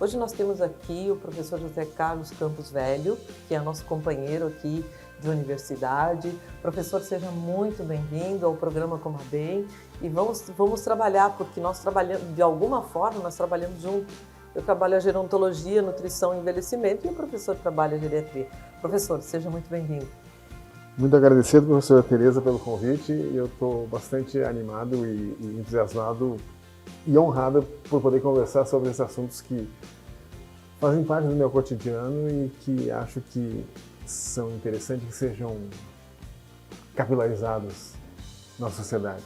Hoje nós temos aqui o professor José Carlos Campos Velho, que é nosso companheiro aqui de universidade. Professor, seja muito bem-vindo ao programa Coma Bem e vamos trabalhar, porque nós trabalhamos, de alguma forma, nós trabalhamos juntos. Eu trabalho a gerontologia, nutrição e envelhecimento e o professor trabalha a geriatria. Professor, seja muito bem-vindo. Muito agradecido, professora Tereza, pelo convite. Eu estou bastante animado e entusiasmado e honrado por poder conversar sobre esses assuntos que fazem parte do meu cotidiano e que acho que são interessantes que sejam capilarizados na sociedade.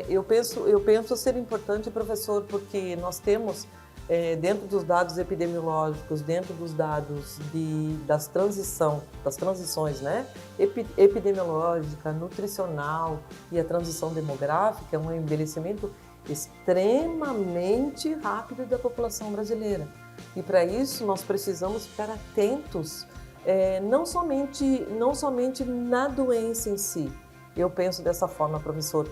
Eu penso ser importante, professor, porque nós temos, dentro dos dados epidemiológicos, dentro dos dados das transições, né? Epidemiológica, nutricional e a transição demográfica, é um envelhecimento extremamente rápido da população brasileira. E para isso nós precisamos ficar atentos, não somente na doença em si. Eu penso dessa forma, professor.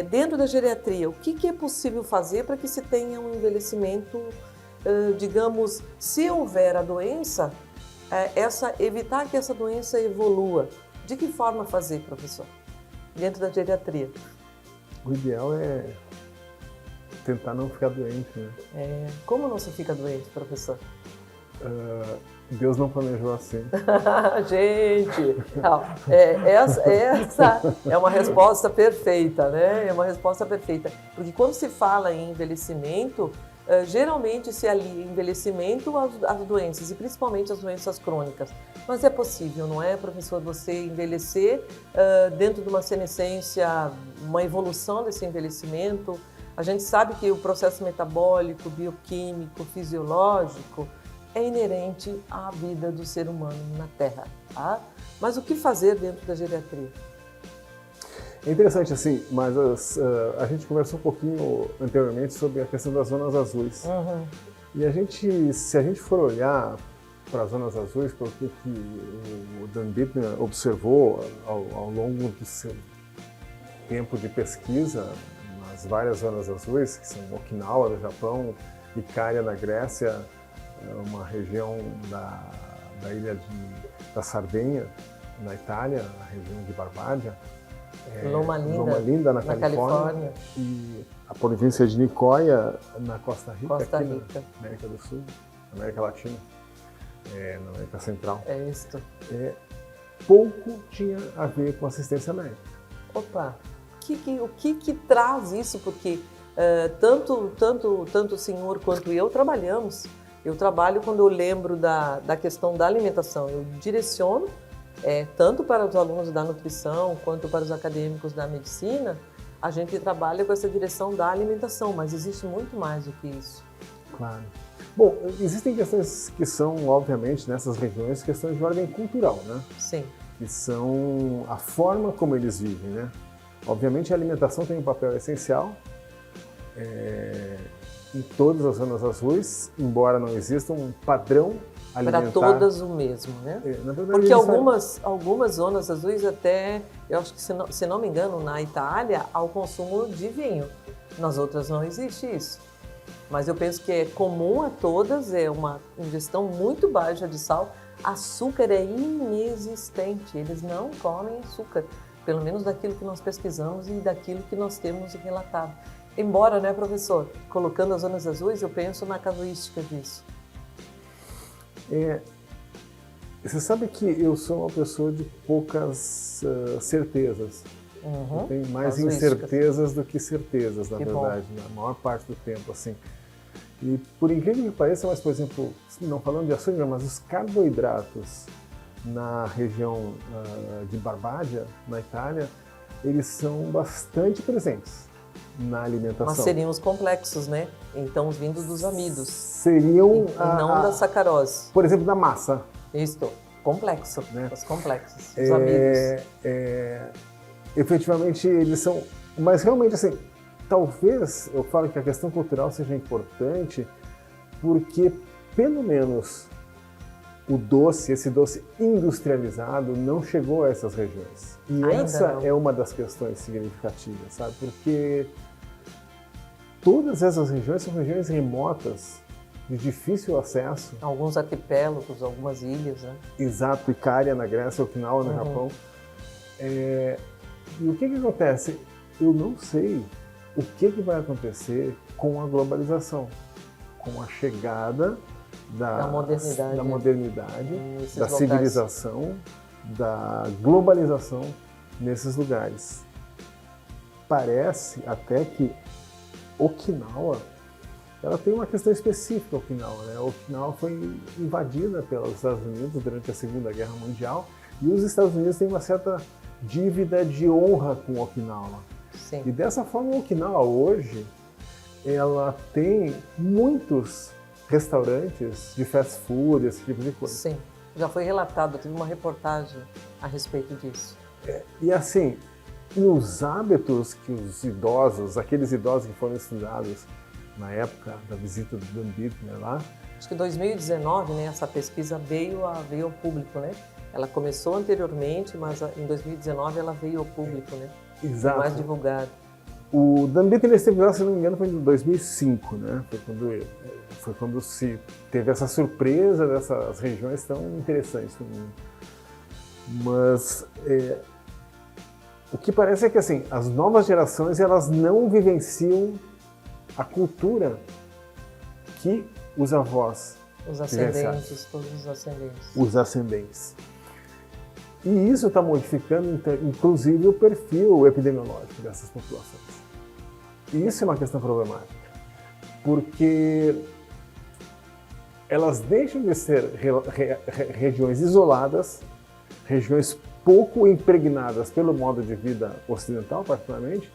Dentro da geriatria, o que é possível fazer para que se tenha um envelhecimento, digamos, se houver a doença, evitar que essa doença evolua? De que forma fazer, professor, dentro da geriatria? O ideal é tentar não ficar doente, né? Como não se fica doente, professor? Deus não planejou assim. Gente, não, essa é uma resposta perfeita, né? É uma resposta perfeita. Porque quando se fala em envelhecimento, geralmente se alia envelhecimento às doenças, e principalmente às doenças crônicas. Mas é possível, não é, professor, você envelhecer dentro de uma senescência, uma evolução desse envelhecimento. A gente sabe que o processo metabólico, bioquímico, fisiológico é inerente à vida do ser humano na Terra, tá? Mas o que fazer dentro da geriatria? É interessante, assim, mas a gente conversou um pouquinho anteriormente sobre a questão das zonas azuis. Uhum. E se a gente for olhar para as zonas azuis, pelo que o Dan Bittner observou ao longo do seu tempo de pesquisa nas várias zonas azuis, que são Okinawa, do Japão, Icária, na Grécia, uma região da ilha da Sardenha, na Itália, a região de Barbádia, Loma Linda, na Califórnia, e a província de Nicoya, na Costa Rica, Costa aqui Rica. na América do Sul, na América Latina, na América Central. É isso. Pouco tinha a ver com assistência médica. Opa, o que traz isso? Porque tanto o senhor quanto eu trabalhamos. Eu trabalho quando eu lembro da questão da alimentação. Eu direciono tanto para os alunos da nutrição quanto para os acadêmicos da medicina. A gente trabalha com essa direção da alimentação, mas existe muito mais do que isso. Claro. Bom, existem questões que são, obviamente, nessas regiões, questões de ordem cultural, né? Sim. Que são a forma como eles vivem, né? Obviamente a alimentação tem um papel essencial em todas as zonas azuis, embora não exista um padrão alimentar. Para todas o mesmo, né? Na verdade, porque algumas zonas azuis até, eu acho que se não me engano, na Itália, há o consumo de vinho. Nas outras não existe isso. Mas eu penso que é comum a todas, é uma ingestão muito baixa de sal. Açúcar é inexistente, eles não comem açúcar. Pelo menos daquilo que nós pesquisamos e daquilo que nós temos relatado. Embora, né, professor, colocando as zonas azuis, eu penso na casuística disso. Você sabe que eu sou uma pessoa de poucas certezas. Uhum. Eu tenho mais incertezas do que certezas, na verdade, na maior parte do tempo, assim. E por incrível que pareça, mas, por exemplo, não falando de açúcar, mas os carboidratos na região de Barbádia, na Itália, eles são bastante presentes na alimentação. Mas seriam os complexos, né? Então, os vindos dos amidos. Seriam... E não da sacarose. Por exemplo, da massa. Isso, complexo, né? Os complexos, os amigos. Efetivamente, eles são... Mas realmente, assim, talvez eu falo que a questão cultural seja importante porque, pelo menos, esse doce industrializado não chegou a essas regiões. E ainda essa não. É uma das questões significativas, sabe? Porque todas essas regiões são regiões remotas de difícil acesso. Alguns arquipélagos, algumas ilhas, né? Exato, Icária na Grécia, Okinawa no Japão. E o que acontece? Eu não sei o que vai acontecer com a globalização, com a chegada da modernidade, da locais. Civilização, da globalização nesses lugares. Parece até que Okinawa, ela tem uma questão específica, Okinawa, né? Okinawa foi invadida pelos Estados Unidos durante a Segunda Guerra Mundial e os Estados Unidos têm uma certa dívida de honra com Okinawa. Sim. E dessa forma, Okinawa hoje, ela tem muitos restaurantes de fast food, esse tipo de coisa. Sim, já foi relatado, teve uma reportagem a respeito disso. E assim, e os hábitos que os idosos, aqueles idosos que foram estudados na época da visita do Dan Bittner lá. Acho que em 2019, né, essa pesquisa veio ao público, né? Ela começou anteriormente, mas em 2019 ela veio ao público, né? Exato. Mais divulgado. O Dan Bittner esteve lá, se não me engano, foi em 2005, né? Foi quando se teve essa surpresa dessas regiões tão interessantes no mundo. Mas o que parece é que assim, as novas gerações elas não vivenciam a cultura que os avós Os ascendentes, todos os ascendentes. Os ascendentes. E isso está modificando, inclusive, o perfil epidemiológico dessas populações. E isso é uma questão problemática, porque elas deixam de ser regiões isoladas, regiões pouco impregnadas pelo modo de vida ocidental, particularmente,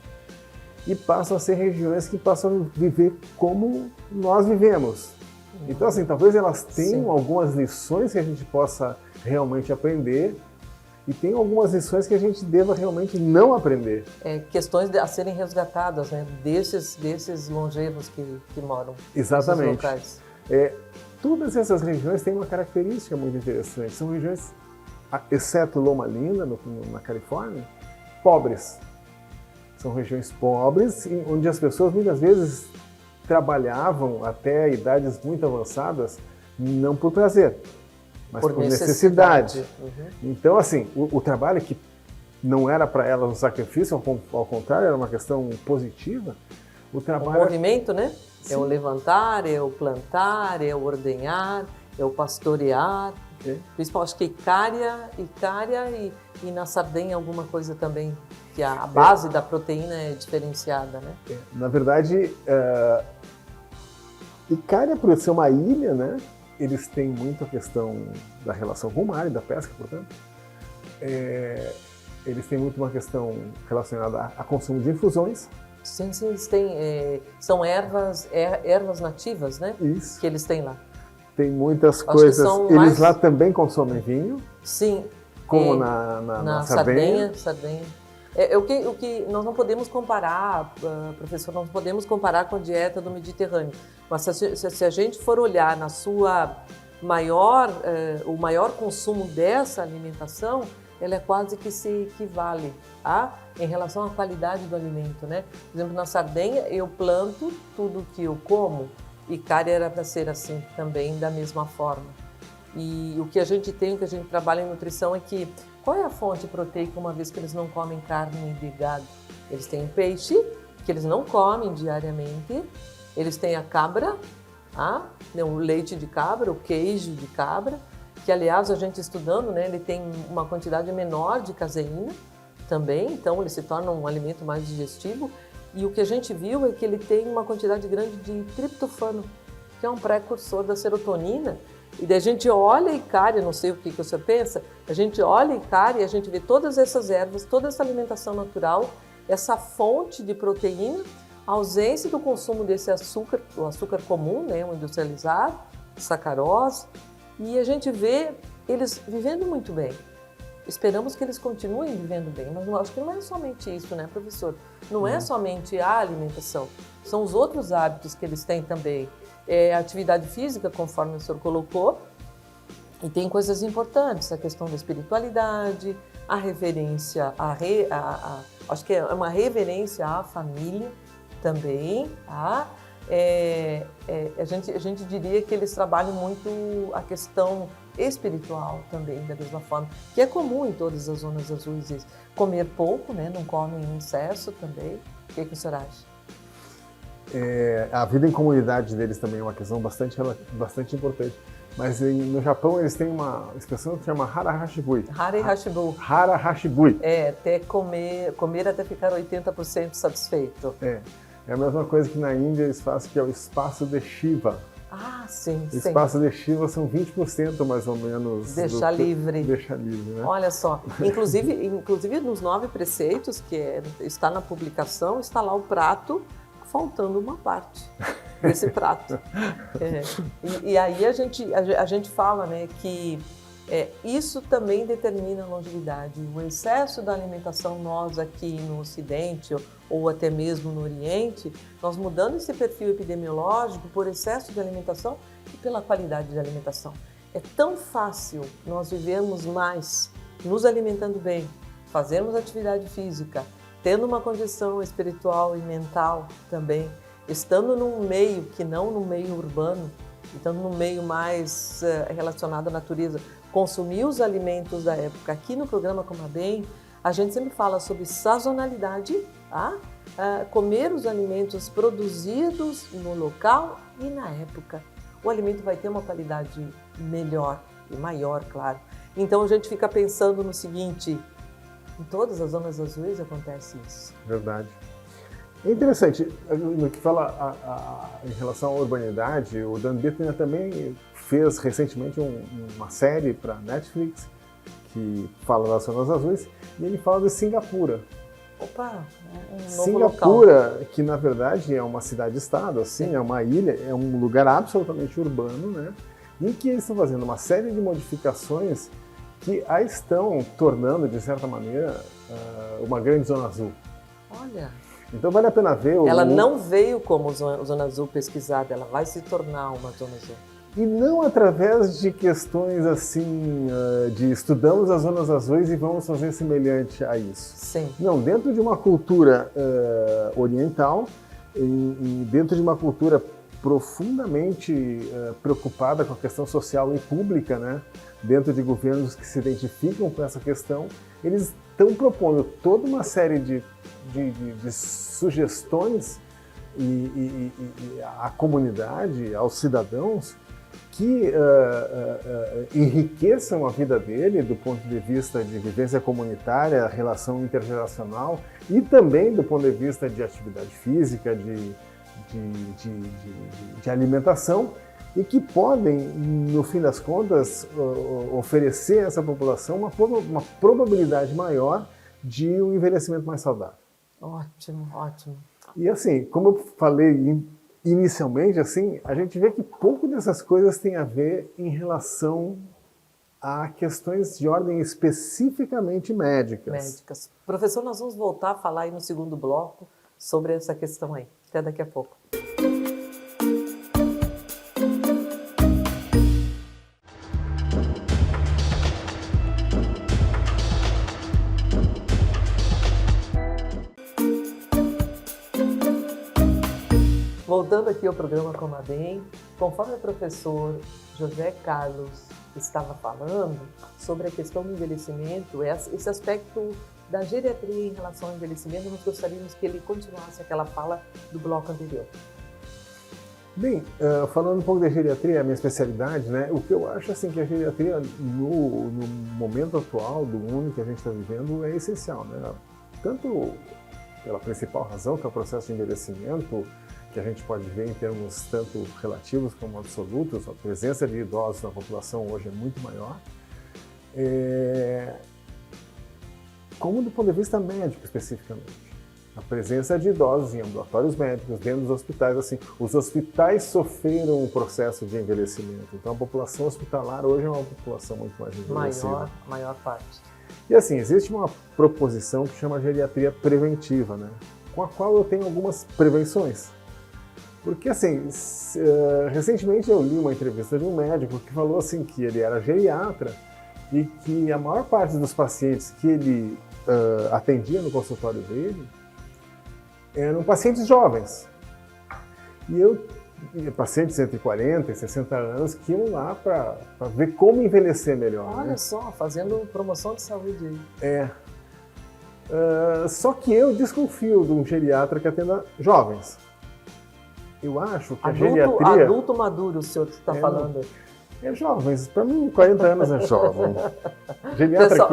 e passam a ser regiões que passam a viver como nós vivemos. Então, assim, talvez elas tenham algumas lições que a gente possa realmente aprender e tem algumas lições que a gente deva realmente não aprender. Questões a serem resgatadas, né, desses longevos que moram Exatamente. Nesses locais. Todas essas regiões têm uma característica muito interessante. São regiões, exceto Loma Linda, na Califórnia, pobres. São regiões pobres, onde as pessoas muitas vezes trabalhavam até idades muito avançadas, não por prazer, mas por necessidade. Então, assim, o trabalho que não era para elas um sacrifício, ao contrário, era uma questão positiva, o trabalho... O movimento, né? Sim. É o levantar, é o plantar, é o ordenhar, é o pastorear. Principalmente, acho que Icária e na Sardenha alguma coisa também, que a base da proteína é diferenciada, né? Na verdade, Icária, por ser uma ilha, né, eles têm muito a questão da relação com o mar e da pesca, portanto. Eles têm muito uma questão relacionada a consumo de infusões. Sim, eles têm, são ervas nativas, né? Isso. Que eles têm lá. Tem muitas coisas. Eles lá também consomem vinho. Sim. Como na Sardenha. O que nós não podemos comparar, professor, não podemos comparar com a dieta do Mediterrâneo. Mas se a gente for olhar na sua o maior consumo dessa alimentação, ela é quase que se equivale em relação à qualidade do alimento, né? Por exemplo, na Sardenha eu planto tudo que eu como. Icária era para ser assim também, da mesma forma. E o que a gente tem, o que a gente trabalha em nutrição é que qual é a fonte proteica uma vez que eles não comem carne de gado? Eles têm peixe, que eles não comem diariamente, eles têm a cabra, o leite de cabra, o queijo de cabra, que aliás a gente estudando, né, ele tem uma quantidade menor de caseína também, então ele se torna um alimento mais digestivo. E o que a gente viu é que ele tem uma quantidade grande de triptofano, que é um precursor da serotonina. E daí a gente olha a Icária, não sei o que você pensa, a gente olha a Icária e a gente vê todas essas ervas, toda essa alimentação natural, essa fonte de proteína, a ausência do consumo desse açúcar, o açúcar comum, né, o industrializado, sacarose, e a gente vê eles vivendo muito bem. Esperamos que eles continuem vivendo bem, mas eu acho que não é somente isso, né, professor? Não é somente a alimentação, são os outros hábitos que eles têm também. A atividade física, conforme o senhor colocou, e tem coisas importantes, a questão da espiritualidade, a reverência, acho que é uma reverência à família também, a gente diria que eles trabalham muito a questão espiritual também, da mesma forma, que é comum em todas as zonas azuis isso. Comer pouco, né? Não comem em excesso também. O que o senhor acha? A vida em comunidade deles também é uma questão bastante importante. Mas no Japão eles têm uma expressão que chama hara hashibui. Hara hashibui. Hara hashibui. Até comer até ficar 80% satisfeito. É a mesma coisa que na Índia eles fazem, que é o espaço de Shiva. Ah, sim, o espaço de Shiva são 20% mais ou menos. Deixar livre. Deixar livre, né? Olha só, inclusive nos 9 preceitos, que está na publicação, está lá o prato, faltando uma parte desse prato. E aí a gente fala, né, que isso também determina a longevidade. O excesso da alimentação, nós aqui no Ocidente ou até mesmo no Oriente, nós mudando esse perfil epidemiológico por excesso de alimentação e pela qualidade de alimentação. É tão fácil nós vivermos mais, nos alimentando bem, fazermos atividade física, tendo uma condição espiritual e mental também, estando num meio que não no meio urbano, estando num meio mais relacionado à natureza, consumir os alimentos da época. Aqui no programa Coma Bem, a gente sempre fala sobre sazonalidade, tá? Comer os alimentos produzidos no local e na época. O alimento vai ter uma qualidade melhor e maior, claro. Então a gente fica pensando no seguinte: em todas as zonas azuis acontece isso. Verdade. É interessante, no que fala em relação à urbanidade, o Dan Bittner também fez recentemente uma série para Netflix que fala das zonas azuis, e ele fala de Singapura. Opa, um novo Singapura, local. Que na verdade é uma cidade-estado, assim, é uma ilha, é um lugar absolutamente urbano, né? Em que eles estão fazendo uma série de modificações que a estão tornando, de certa maneira, uma grande zona azul. Olha. Então vale a pena ver... Ela não veio como zona azul pesquisada, ela vai se tornar uma zona azul. E não através de questões assim, de estudamos as zonas azuis e vamos fazer semelhante a isso. Sim. Não, dentro de uma cultura oriental, e dentro de uma cultura profundamente preocupada com a questão social e pública, né? Dentro de governos que se identificam com essa questão, eles estão propondo toda uma série de sugestões à comunidade, aos cidadãos, que enriqueçam a vida dele do ponto de vista de vivência comunitária, relação intergeracional e também do ponto de vista de atividade física, de alimentação, e que podem, no fim das contas, oferecer a essa população uma probabilidade maior de um envelhecimento mais saudável. Ótimo, ótimo. E assim, como eu falei inicialmente, assim, a gente vê que pouco dessas coisas tem a ver em relação a questões de ordem especificamente médicas. Professor, nós vamos voltar a falar aí no segundo bloco sobre essa questão aí. Até daqui a pouco. Voltando aqui ao programa Coma Bem, conforme o professor José Carlos estava falando sobre a questão do envelhecimento, esse aspecto da geriatria em relação ao envelhecimento, nós gostaríamos que ele continuasse aquela fala do bloco anterior. Bem, falando um pouco da geriatria, a minha especialidade, né? O que eu acho assim que a geriatria no momento atual do mundo que a gente está vivendo é essencial, né? Tanto pela principal razão, que é o processo de envelhecimento, que a gente pode ver em termos tanto relativos como absolutos, a presença de idosos na população hoje é muito maior, como do ponto de vista médico especificamente. A presença de idosos em ambulatórios médicos, dentro dos hospitais, assim, os hospitais sofreram um processo de envelhecimento, então a população hospitalar hoje é uma população muito mais envelhecida. Maior parte. E assim, existe uma proposição que chama geriatria preventiva, né? Com a qual eu tenho algumas prevenções. Porque, assim, recentemente eu li uma entrevista de um médico que falou assim que ele era geriatra e que a maior parte dos pacientes que ele atendia no consultório dele eram pacientes jovens. E pacientes entre 40 e 60 anos que iam lá para ver como envelhecer melhor. Olha, né? só, fazendo promoção de saúde aí. Só que eu desconfio de um geriatra que atenda jovens. Eu acho que a geriatria... Adulto maduro, o senhor que está falando. É jovens, para mim 40 anos é jovem. Geriatra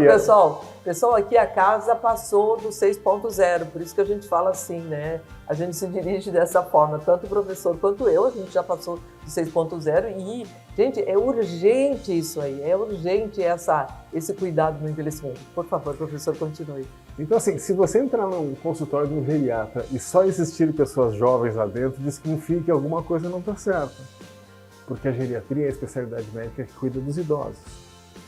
Pessoal, aqui a casa passou do 6.0, por isso que a gente fala assim, né? A gente se dirige dessa forma, tanto o professor quanto eu, a gente já passou do 6.0 e, gente, é urgente isso aí, é urgente esse cuidado no envelhecimento. Por favor, professor, continue. Então, assim, se você entrar num consultório de um geriatra e só existirem pessoas jovens lá dentro, desconfie que alguma coisa não está certa. Porque a geriatria é a especialidade médica que cuida dos idosos.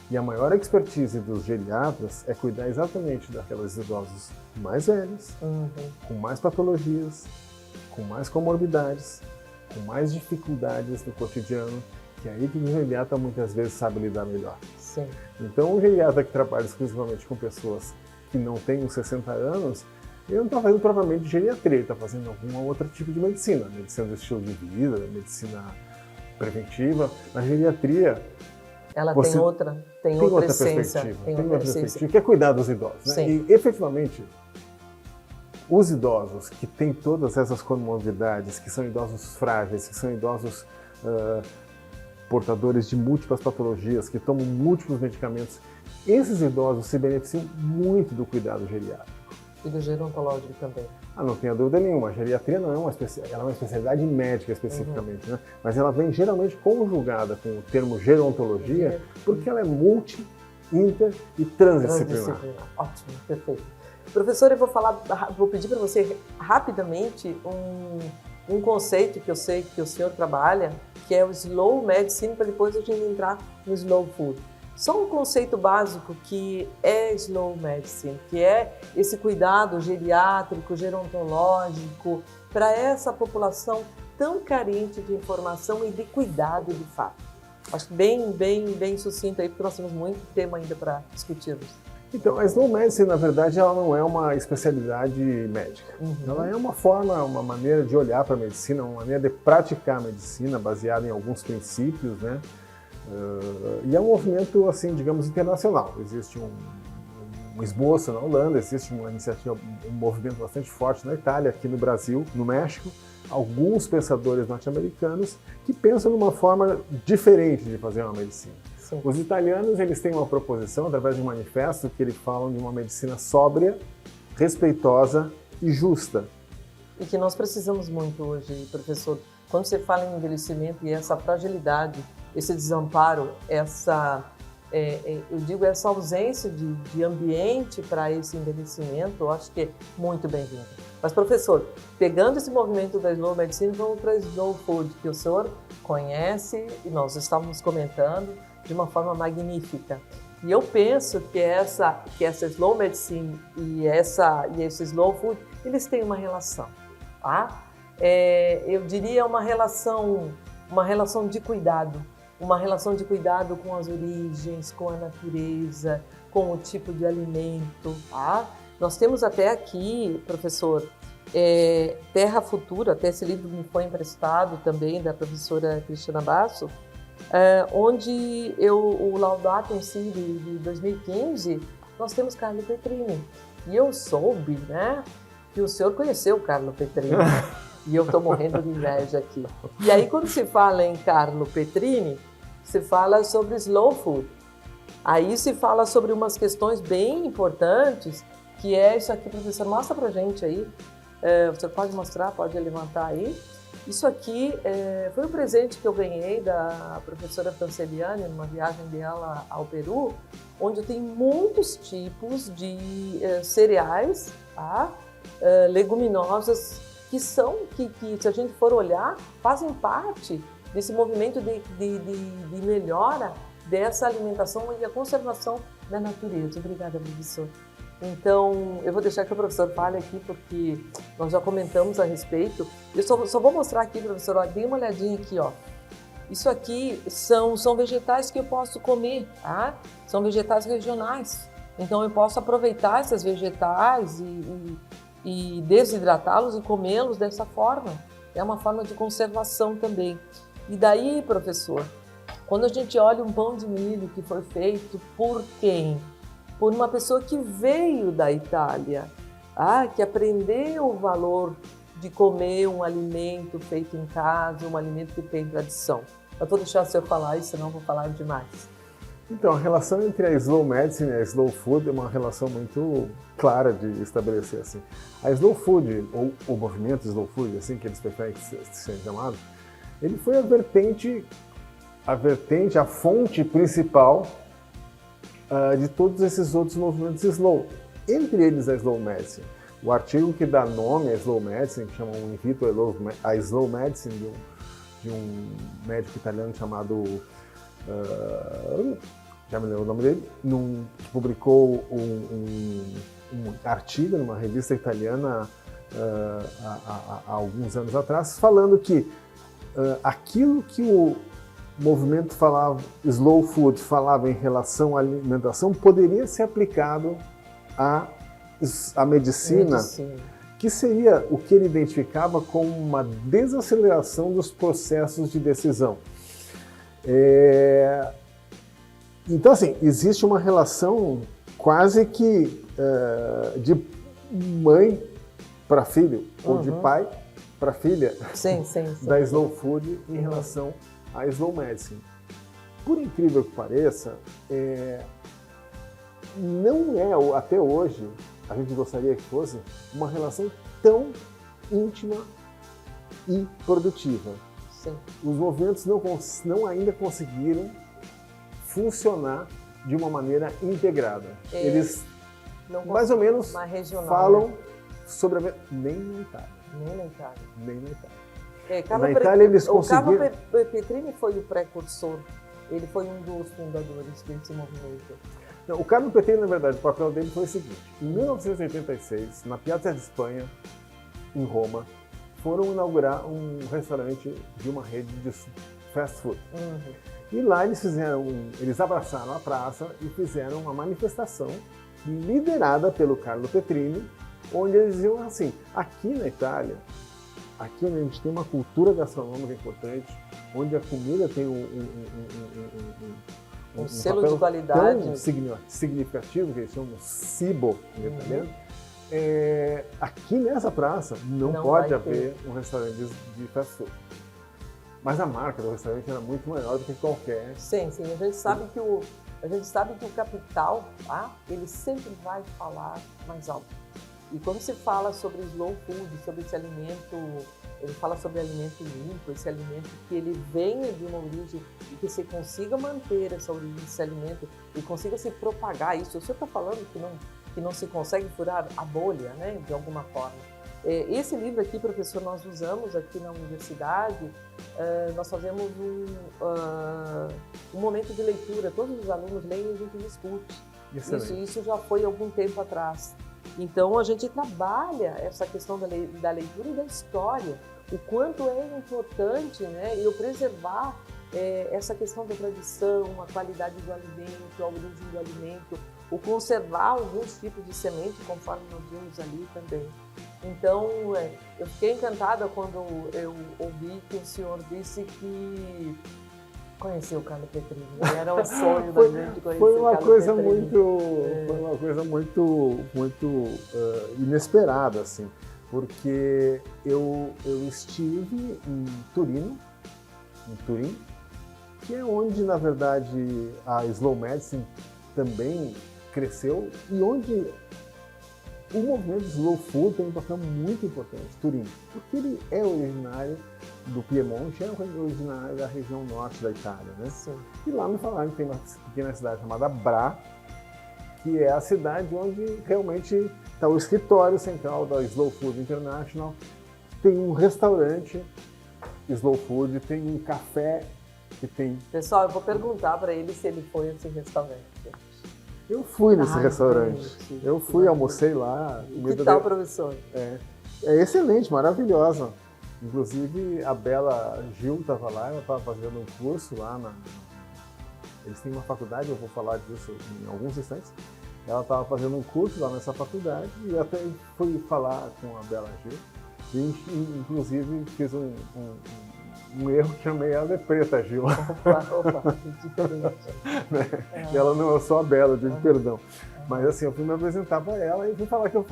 E a maior expertise dos geriatras é cuidar exatamente daqueles idosos mais velhos, com mais patologias, com mais comorbidades, com mais dificuldades no cotidiano, que é aí que o geriatra muitas vezes sabe lidar melhor. Sim. Então, o geriatra que trabalha exclusivamente com pessoas que não têm uns 60 anos, ele não está fazendo propriamente geriatria, ele está fazendo algum outro tipo de medicina do estilo de vida, medicina preventiva. Na geriatria, ela tem outra essência. Tem outra perspectiva, que é cuidar dos idosos. Né? E, efetivamente, os idosos que têm todas essas comorbidades, que são idosos frágeis, que são idosos portadores de múltiplas patologias, que tomam múltiplos medicamentos, esses idosos se beneficiam muito do cuidado geriátrico. E do gerontológico também. Não tenha dúvida nenhuma. A geriatria não é ela é uma especialidade médica especificamente, né? Mas ela vem geralmente conjugada com o termo gerontologia, porque ela é multi, inter e transdisciplinar. Ótimo, perfeito. Professor, eu vou pedir para você rapidamente um conceito que eu sei que o senhor trabalha, que é o Slow Medicine, para depois a gente entrar no Slow Food. Só um conceito básico que é Slow Medicine, que é esse cuidado geriátrico, gerontológico, para essa população tão carente de informação e de cuidado de fato. Acho que bem sucinto aí, porque nós temos muito tema ainda para discutirmos. Então, a Slow Medicine, na verdade, ela não é uma especialidade médica. Ela é uma maneira de olhar para a medicina, uma maneira de praticar a medicina baseada em alguns princípios, né? E é um movimento, assim, digamos, internacional. Existe um esboço na Holanda, existe uma iniciativa, um movimento bastante forte na Itália, aqui no Brasil, no México, alguns pensadores norte-americanos que pensam numa forma diferente de fazer uma medicina. Sim. Os italianos, eles têm uma proposição, através de um manifesto, que eles falam de uma medicina sóbria, respeitosa e justa. E que nós precisamos muito hoje, professor. Quando você fala em envelhecimento e essa fragilidade, esse desamparo, essa ausência de ambiente para esse envelhecimento, eu acho que é muito bem-vindo. Mas, professor, pegando esse movimento da Slow Medicine, vamos para a Slow Food, que o senhor conhece e nós estávamos comentando de uma forma magnífica. E eu penso que essa Slow Medicine e esse Slow Food, eles têm uma relação, tá? Eu diria uma relação de cuidado. Uma relação de cuidado com as origens, com a natureza, com o tipo de alimento. Tá? Nós temos até aqui, professor, Terra Futura, até esse livro me foi emprestado também da professora Cristina Basso, onde o Laudato Si de 2015, nós temos Carlo Petrini. E eu soube, né, que o senhor conheceu o Carlo Petrini. E eu estou morrendo de inveja aqui. E aí, quando se fala em Carlo Petrini, se fala sobre slow food. Aí se fala sobre umas questões bem importantes, que é isso aqui, professor, mostra pra gente aí. O senhor pode mostrar, pode levantar aí. Isso aqui foi um presente que eu ganhei da professora Franceliane, numa viagem dela ao Peru, onde tem muitos tipos de cereais, tá? Leguminosas, que se a gente for olhar, fazem parte desse movimento de melhora dessa alimentação e a conservação da natureza. Obrigada, professor. Então, eu vou deixar que o professor fale aqui, porque nós já comentamos a respeito. Eu só vou mostrar aqui, professor, ó, dê uma olhadinha aqui, ó. Isso aqui são vegetais que eu posso comer, tá? São vegetais regionais. Então, eu posso aproveitar esses vegetais e desidratá-los e comê-los dessa forma. é uma forma de conservação também. E daí, professor, quando a gente olha um pão de milho que foi feito por quem? Por uma pessoa que veio da Itália, que aprendeu o valor de comer um alimento feito em casa, um alimento que tem tradição. Eu vou deixar o senhor falar isso, senão eu vou falar demais. Então, a relação entre a slow medicine e a slow food é uma relação muito clara de estabelecer assim. A slow food, ou o movimento slow food, assim que eles preferem que seja chamado, ele foi a fonte principal de todos esses outros movimentos slow. Entre eles a slow medicine. O artigo que dá nome à slow medicine, que chama um invito a slow medicine, de um médico italiano chamado, já me lembro o nome dele, que publicou um artigo numa revista italiana há alguns anos atrás, falando que aquilo que o movimento slow food falava em relação à alimentação poderia ser aplicado à medicina, que seria o que ele identificava como uma desaceleração dos processos de decisão. Então, assim, existe uma relação quase que de mãe para filho, ou de pai para filha, da slow food em relação à slow medicine. Por incrível que pareça, não é, até hoje, a gente gostaria que fosse, uma relação tão íntima e produtiva. Sim. Os movimentos não ainda conseguiram funcionar de uma maneira integrada. Eles mais ou menos falam sobre nem na Itália. Nem na Itália. Nem na Itália. Na Itália eles conseguiram... O Carlo Petrini foi o precursor. Ele foi um dos fundadores desse movimento. Não, o Carlo Petrini, na verdade, o papel dele foi o seguinte. Em 1986, na Piazza de Espanha, em Roma, foram inaugurar um restaurante de uma rede de fast food. E lá eles abraçaram a praça e fizeram uma manifestação liderada pelo Carlo Petrini, onde eles diziam assim, aqui na Itália, aqui onde a gente tem uma cultura gastronômica importante, onde a comida tem um selo de qualidade tão significativo, que eles chamam SIBO em italiano, aqui nessa praça não pode haver um restaurante de fast food. Mas a marca do restaurante era muito maior do que qualquer... Sim. A gente sabe que o capital, ele sempre vai falar mais alto. E quando se fala sobre slow food, sobre esse alimento, ele fala sobre alimento limpo, esse alimento que ele venha de uma origem e que você consiga manter essa origem desse alimento e consiga se propagar isso. O senhor está falando que não se consegue furar a bolha, né, de alguma forma. Esse livro aqui, professor, nós usamos aqui na universidade, nós fazemos um momento de leitura, todos os alunos leem e a gente discute. Isso já foi algum tempo atrás. Então a gente trabalha essa questão da leitura e da história, o quanto é importante, né, eu preservar essa questão da tradição, a qualidade do alimento, a origem do alimento, o conservar alguns tipos de semente, conforme nós vimos ali também. Então, eu fiquei encantada quando eu ouvi que o senhor disse que conheceu o Carlo Petrini. Era um sonho da gente conhecer foi uma o Carlo coisa Petrini. Foi uma coisa muito inesperada, assim, porque eu estive em Turim, que é onde, na verdade, a slow medicine também cresceu e onde o movimento slow food tem um papel muito importante, Turim, porque ele é originário do Piemonte, é originário da região norte da Itália, né? Sim. E lá me falaram que tem uma pequena cidade chamada Bra, que é a cidade onde realmente está o escritório central da Slow Food International, tem um restaurante slow food, tem um café que tem... Pessoal, eu vou perguntar para ele se ele foi nesse restaurante. Eu fui nesse restaurante. Eu fui, almocei lá. Que tal, professor? É excelente, maravilhosa. Inclusive, a Bela Gil estava lá, ela estava fazendo um curso lá Eles têm uma faculdade, eu vou falar disso em alguns instantes. Ela estava fazendo um curso lá nessa faculdade e eu até fui falar com a Bela Gil. Inclusive, fiz um erro que chamei ela de preta, Gil. Opa, diferente. E ela não é só a Bela, de perdão. Mas assim, eu fui me apresentar para ela e fui falar que eu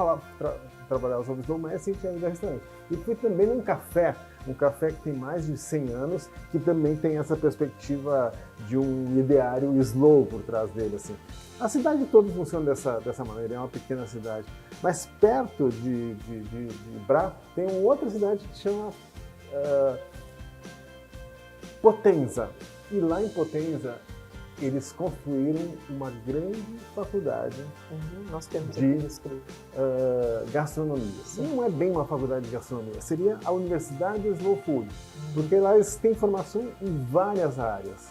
trabalhava sobre slow mas sem tinha ido ao restaurante. E fui também num café, que tem mais de 100 anos, que também tem essa perspectiva de um ideário slow por trás dele, assim. A cidade toda funciona dessa maneira, é uma pequena cidade. Mas perto de Bra tem uma outra cidade que chama Potenza. E lá em Potenza, eles construíram uma grande faculdade nós temos de gastronomia. Sim. Não é bem uma faculdade de gastronomia, seria a Universidade Slow Food, porque lá eles têm formação em várias áreas.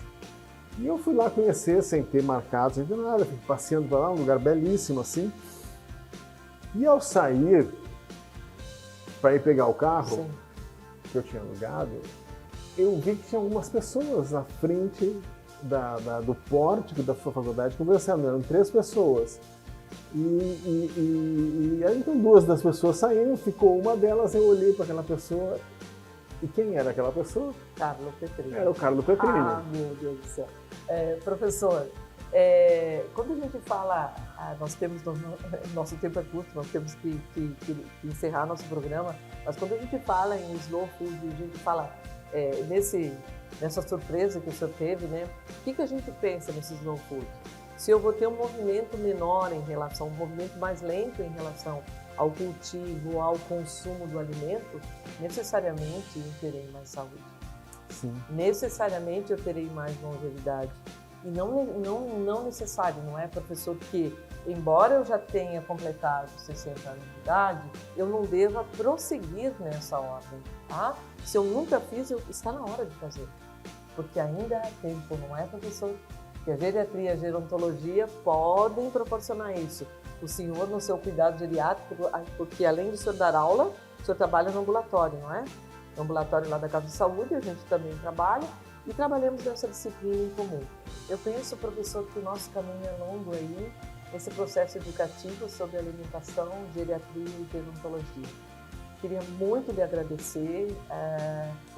E eu fui lá conhecer, sem ter marcado, sem ter nada, fui passeando para lá, um lugar belíssimo assim. E ao sair, para ir pegar o carro, Sim. que eu tinha alugado, eu vi que tinha algumas pessoas na frente do pórtico da faculdade conversando, eram 3 pessoas. E aí então 2 das pessoas saíram, ficou uma delas, eu olhei para aquela pessoa, e quem era aquela pessoa? Carlo Petrini. Era o Carlo Petrini. Ah, meu Deus do céu. Professor, quando a gente fala, nós temos, nosso tempo é curto, nós temos que encerrar nosso programa, mas quando a gente fala em slow food, a gente fala nessa surpresa que o senhor teve, né? O que a gente pensa nesse slow food? Se eu vou ter um movimento menor um movimento mais lento em relação ao cultivo, ao consumo do alimento, necessariamente eu terei mais saúde. Sim. Necessariamente eu terei mais longevidade. E não necessário, não é, professor, que, embora eu já tenha completado 60 anos de idade, eu não deva prosseguir nessa ordem, tá? Se eu nunca fiz, está na hora de fazer. Porque ainda há tempo, não é, professor? Que a geriatria e a gerontologia podem proporcionar isso. O senhor, no seu cuidado geriátrico, porque além de o senhor dar aula, o senhor trabalha no ambulatório, não é? No ambulatório lá da Casa de Saúde, a gente também trabalha e trabalhamos nessa disciplina em comum. Eu penso, professor, que o nosso caminho é longo aí, nesse processo educativo sobre alimentação, geriatria e gerontologia. Queria muito lhe agradecer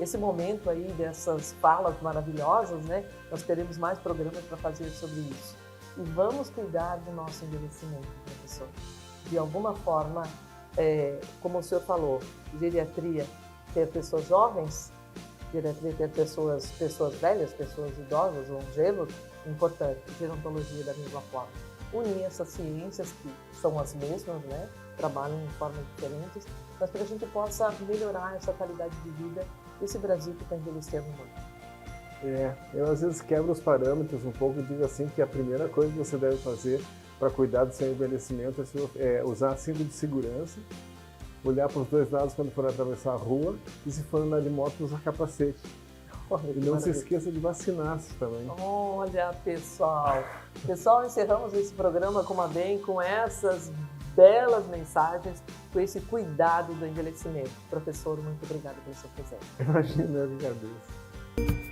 esse momento aí dessas falas maravilhosas, né? Nós teremos mais programas para fazer sobre isso. E vamos cuidar do nosso envelhecimento, professor. De alguma forma, como o senhor falou, geriatria ter pessoas jovens, geriatria ter pessoas velhas, pessoas idosas, longevas, importante. Gerontologia da mesma forma. Unir essas ciências que são as mesmas, né? Trabalham em formas diferentes, mas para que a gente possa melhorar essa qualidade de vida desse Brasil que está envelhecendo muito. Eu às vezes quebro os parâmetros um pouco e digo assim que a primeira coisa que você deve fazer para cuidar do seu envelhecimento é usar cinto de segurança, olhar para os 2 lados quando for atravessar a rua e se for andar de moto usar capacete. E não se esqueça de vacinar-se também. Olha, pessoal, encerramos esse programa com essas belas mensagens, com esse cuidado do envelhecimento. Professor, muito obrigado pela sua presença. Imagina, eu que agradeço.